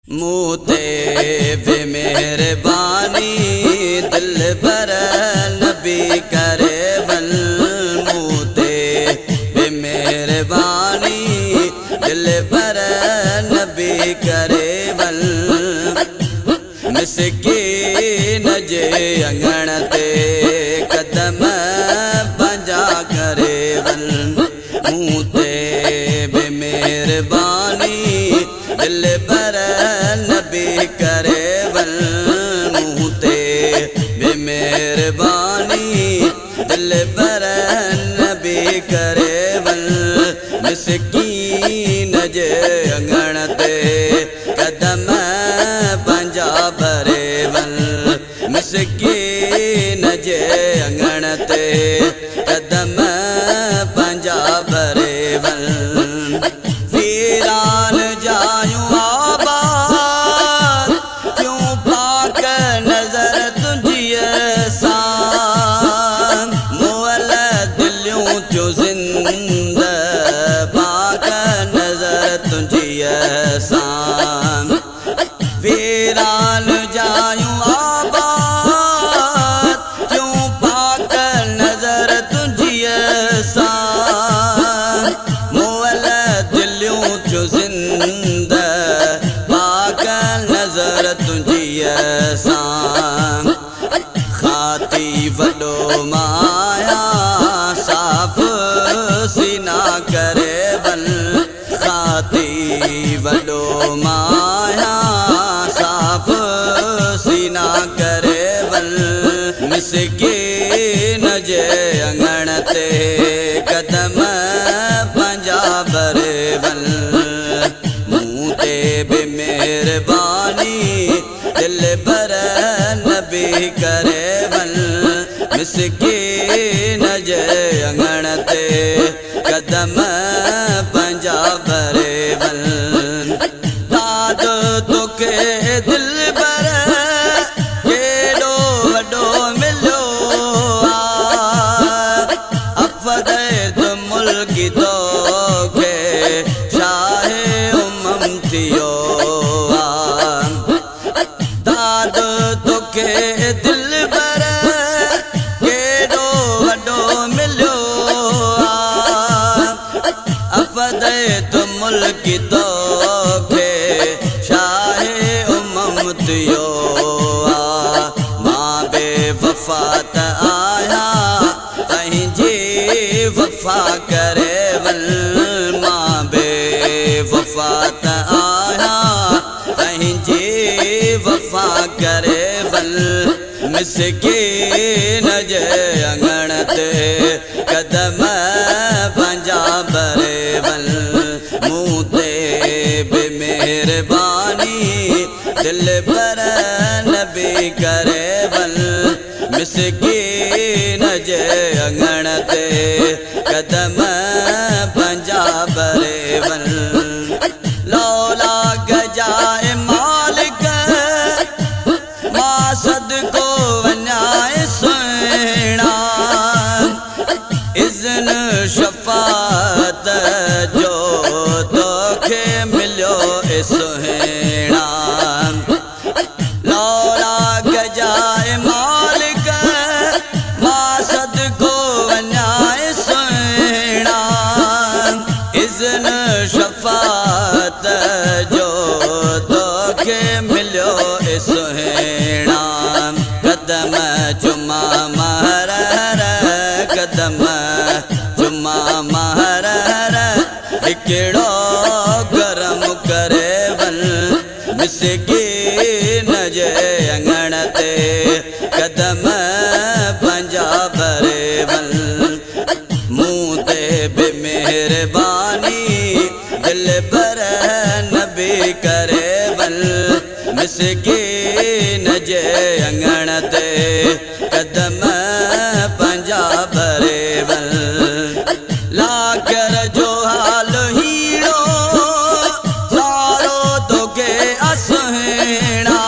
मूते बे मेहरबानी दिल पर नबी करे वल। मूते बे मेहरबानी दिल पर नबी करे वल। मिसकीन जे अंगण ते कदम पंजा करे वल। मूते बे मेहरबानी दिल पर नबी करे वल। मूते बे मेहरबानी दिल पर नबी करे वल। मिसकीन जे अंगण ते कदम पंजा भरे वल। मिसकीन जे अंगण ते कदम पंजा भरे वल। वीरान जायूं आबाद क्यों पाक नजर तुझी सान। मुअल दिलियूं जो जिंदा पाक नजर तुझी सान। वीरान जायूं आबाद क्यों पाक नजर तुझी सान। मुअल दिलियूं जो जिंदा पाक नजर तुझी सान। खाती वॾो माया साफ़ सीना करे वल। खाती वॾो माया साफ़ सीना करे वल। मिसकीन जे अंगण ते कदम पंजा भरे वल। मूते बे मेहरबानी दिल पर नबी करे वल। मिसकीन जे अंगण ते कदम पंजा भरे वल। दाद तोखे दिल पर केॾो वॾो मिलियो आ। अफ़दैद मुल्की तोखे शाहे उमम थियो आ। दाद तोखे दिल पर केॾो वॾो मिलियो आ। अफ़दैद मुल्की तोखे शाहे उमम थियो आ। मां बेवफ़ा त आया पंहिंजी वफ़ा करे वल। मां बेवफ़ा त आया पंहिंजी वफ़ा करे वल। मिसकीन जे अंगण ते कदम पंजा भरे वल। मूते बे मेहरबानी दिल पर नबी करे वल। मिसकीन जे अंगण ते कदम पंजा भरे वल। लौला गजाए मालिक मां सदको वञाए सुहिणा। इज़्न शफ़ाअत जो तोखे मिलियो ए सुहिणा। लौला गजाए मालिक मां सदको वञाए सुहिणा। इज़्न शफ़ाअत जो तोखे मिलियो ए सुहिणा। कदम चुमा महर कदम चुमा महर हिकिड़ो गरम करे वल। मिसकीन जे अंगण ते कदम पंजा भरे वल। मूते बे मेहरबानी दिल पर नबी करे वल। मिसकीन जे अंगण ते कदम पंजा भरे वल। लागर जो हाल हीड़ो सारो तोखे असुहिणा।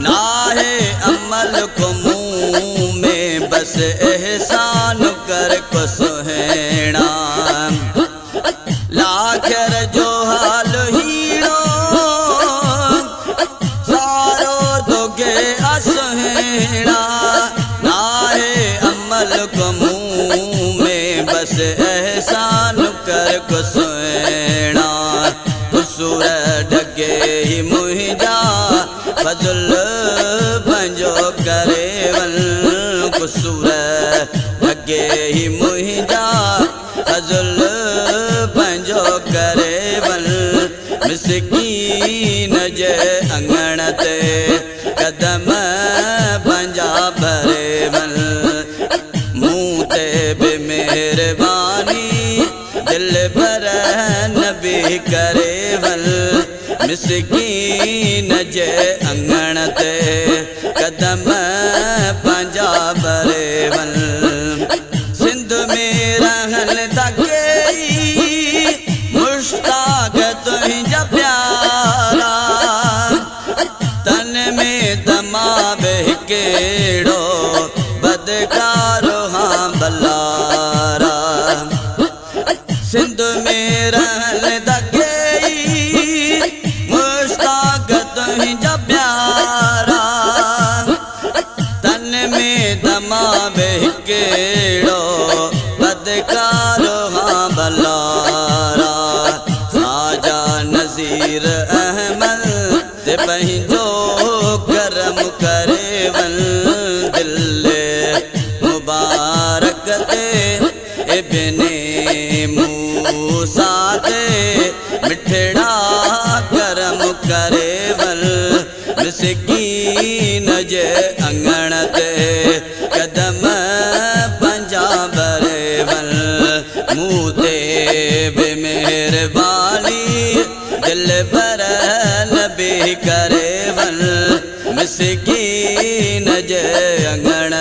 नाहे अमल को मुंह में बस एहसान कर को सुहिणा। लागर जो हाल हीड़ो सुहिणा कुसूर ढके ही मुंहिंजा फज़ल पंहिंजो करे वल कुसूर ढके ही मुंहिंजा फज़ल पंहिंजो करे वल मिसकीन जे अंगण ते कदम पंहिंजा भरे वल मूं ते बि महिरबानी दिल पर नबी करे वल मिसकीन जे अंगण ते कदम पंहिंजा भरे वल सिंध में रहल तके मुश्ताक तुंहिंजा प्यारा तन में दमाब हिकिड़ो बदकारो हाँ बलारा सिंध में रहल तके मुश्ताक तुंहिंजा प्यारा तन में दमाब हिकिड़ो बदकारो हाँ बलारा ख़्वाजा नज़ीर अहमद ते पंहिंजो करम करे वल दिल मुबारक ते इब्ने मूसा ते मिठड़ा करम करे वल मिसकीन जे अंगण ते कदम पंहिंजा भरे वल मूं ते बि महिरबानी दिल पर नबी करे वल मिसकीन जे अंगण